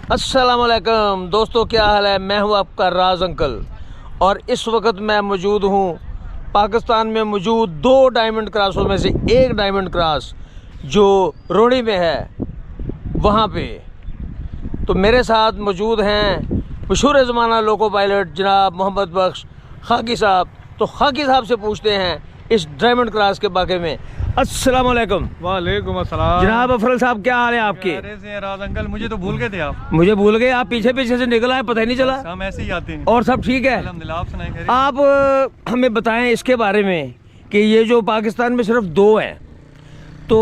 अस्सलामुअलैकुम दोस्तों, क्या हाल है। मैं हूं आपका राज अंकल और इस वक्त मैं मौजूद हूं पाकिस्तान में मौजूद दो डायमंड क्रॉसों में से एक डायमंड क्रॉस जो रोड़ी में है वहां पे। तो मेरे साथ मौजूद हैं मशहूर ज़माना लोको पायलट जनाब मोहम्मद बख्श खाकी साहब। तो खाकी साहब से पूछते हैं इस डायमंड क्रॉस के बारे में। अस्सलाम वालेकुम। वालेकुम अस्सलाम। जनाब अफरल साहब, क्या हाल है आपके? अरे से राज अंकल, मुझे तो भूल गए थे आप। मुझे भूल गए? आप पीछे पीछे से निकल आए, पता ही नहीं चला। हम ऐसे ही आते हैं। और सब ठीक है? अल्हम्दुलिल्लाह, आप सुनाएं। आप हमें बताएं इसके बारे में कि ये जो पाकिस्तान में सिर्फ दो हैं, तो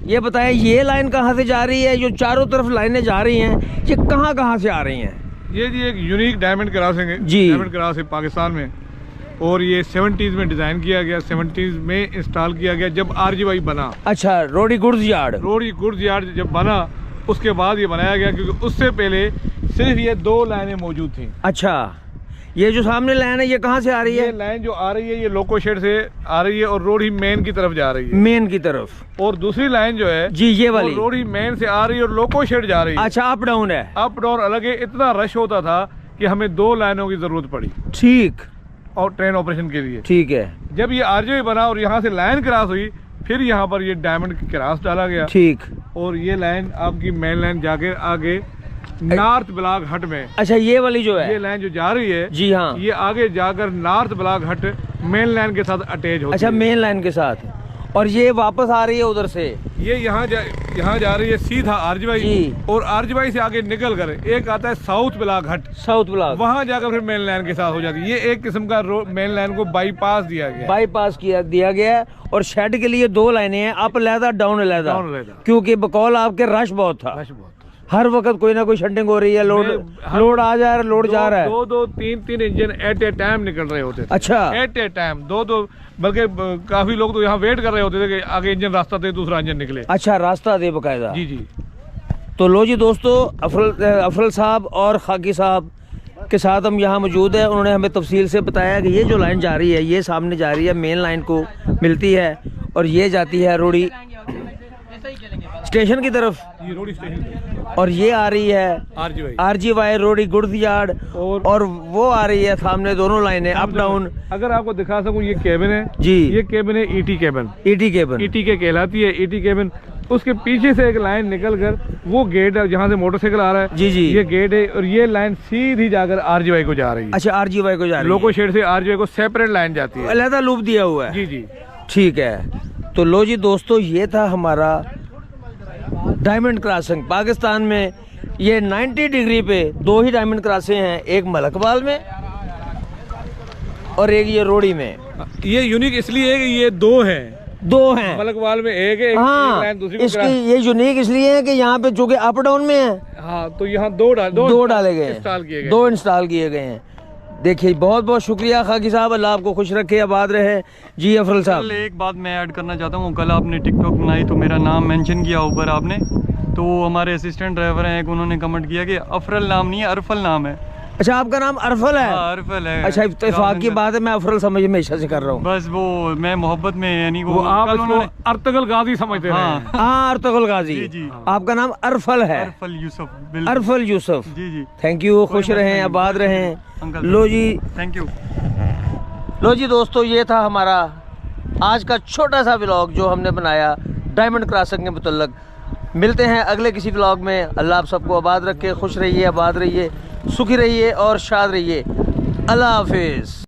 ये बताएं ये लाइन कहाँ से जा रही है? जो चारों तरफ लाइनें जा रही हैं ये कहाँ से आ रही हैं? ये जी एक यूनिक डायमंड क्रॉसिंग है जी। डायमंड क्रॉस है पाकिस्तान में, और ये 70s में डिजाइन किया गया, 70s में इंस्टॉल किया गया जब RGY बना। अच्छा, रोडी गुड्स यार्ड। रोडी गुड्स यार्ड जब बना उसके बाद ये बनाया गया, क्योंकि उससे पहले सिर्फ ये दो लाइनें मौजूद थी। अच्छा, ये जो सामने लाइन है ये कहाँ से आ रही है? ये लाइन जो आ रही है ये लोको शेड से आ रही है और रोडी मेन की तरफ जा रही है। मेन की तरफ। और दूसरी लाइन जो है जी ये वाली रोडी मेन से आ रही है और लोको शेड जा रही है। अच्छा, अप डाउन है। अप डाउन अलग है। इतना रश होता था कि हमें दो लाइनों की जरूरत पड़ी ठीक। और ट्रेन ऑपरेशन के लिए। ठीक है। जब ये RGY बना और यहाँ से लाइन क्रॉस हुई, फिर यहाँ पर ये डायमंड क्रॉस डाला गया। ठीक। और ये लाइन आपकी मेन लाइन जाके आगे नॉर्थ ब्लॉक हट में। अच्छा, ये वाली जो है ये लाइन जो जा रही है, जी हाँ, ये आगे जाकर नॉर्थ ब्लॉक हट मेन लाइन के साथ अटैच होती अच्छा है। मेन लाइन के साथ। और ये वापस आ रही है उधर से। ये यहाँ जा रही है सीधा RGY, जी। और RGY से आगे निकल कर एक आता है साउथ ब्लॉक हट, साउथ ब्लॉक, वहाँ जाकर फिर मेन लाइन के साथ हो जाती है। ये एक किस्म का मेन लाइन को बाईपास दिया गया। बाईपास दिया गया है। और शेड के लिए दो लाइनें हैं, अप अलहदा डाउन अलहदा, डाउन अलहदा। क्योंकि बकौल आपके रश बहुत था। रश बहुत था। हर वक्त कोई ना कोई शंटिंग हो रही है, लोड आ जा रहा है, लोड जा रहा है। दो तीन इंजन एट ए टाइम निकल रहे होते थे। अच्छा, एट ए टाइम दो, बल्कि काफी लोग तो यहाँ वेट कर रहे होते थे कि आगे इंजन रास्ता दे, दूसरा इंजन निकले। अच्छा, रास्ता दे बकायदा। जी जी। तो लो जी दोस्तों, अफरल साहब और खाकी साहब के साथ हम यहाँ मौजूद है। उन्होंने हमें तफसील से बताया कि ये जो लाइन जा रही है ये सामने जा रही है, मेन लाइन को मिलती है और ये जाती है रोडी स्टेशन की तरफ। ये रोडी स्टेशन और ये आ रही है RGY रोडी गुड्स यार्ड, और वो आ रही है सामने दोनों लाइनें अप डाउन। अगर आपको दिखा सकूं, ये केबिन है जी। ये केबिन है ET cabin. ET cabin, ET के कहलाती है ET केबिन। उसके पीछे से एक लाइन निकल कर वो गेट है जहाँ से मोटरसाइकिल आ रहा है। जी जी, ये गेट है और ये लाइन सीधी जाकर RGY को जा रही है। अच्छा, RGY को जा रही है। लोको शेड से RGY को सेपरेट लाइन जाती है, अलहदा लूप दिया हुआ है। जी जी। ठीक है। तो लो जी दोस्तों, ये था हमारा डायमंड क्रॉसिंग। पाकिस्तान में ये 90 डिग्री पे दो ही डायमंड क्रॉसिंग हैं, एक मलकवाल में और एक ये रोडी में। ये यूनिक इसलिए है कि ये दो हैं। मलकवाल में एक है, हाँ, एक लाइन दूसरी इसकी ये यूनिक इसलिए है कि यहाँ पे चूंकि अप डाउन में है। हाँ, तो यहाँ दो डाले गए, इंस्टॉल किए गए, दो इंस्टॉल किए गए हैं। देखिए, बहुत बहुत शुक्रिया खाकी साहब, अल्लाह आपको खुश रखे, आबाद रहे। जी अफरल साहब। एक बात मैं ऐड करना चाहता हूँ। कल आपने टिकटॉक बनाई तो मेरा नाम मेंशन किया ऊपर आपने, तो हमारे असिस्टेंट ड्राइवर हैं एक, उन्होंने कमेंट किया कि अफरल नाम नहीं है, अरफल नाम है। अच्छा, आपका नाम अरफल है? हाँ, अरफल है। अच्छा, इत्तेफाक की बात है, मैं अफरल समझ हमेशा से कर रहा हूँ। बस वो मैं मोहब्बत में यानी वो आप इसको अर्तगल गाजी समझते हैं। हाँ, अर्तुगरुल गाजी। जी जी। आपका नाम अरफल है? अरफल यूसुफ। अरफल यूसुफ। जी जी। थैंक यू, खुश रहें, आबाद रहें अंकल। लो जी, थैंक यू। लो जी दोस्तों, ये था हमारा आज का छोटा सा व्लॉग जो हमने बनाया डायमंड क्रॉसिंग के मुतल्लक। मिलते हैं अगले किसी व्लॉग में। अल्लाह आप सबको आबाद रखे, खुश रहिए, आबाद रहिए, सुखी रहिए और शाद रहिए। अल्लाह हाफिज़।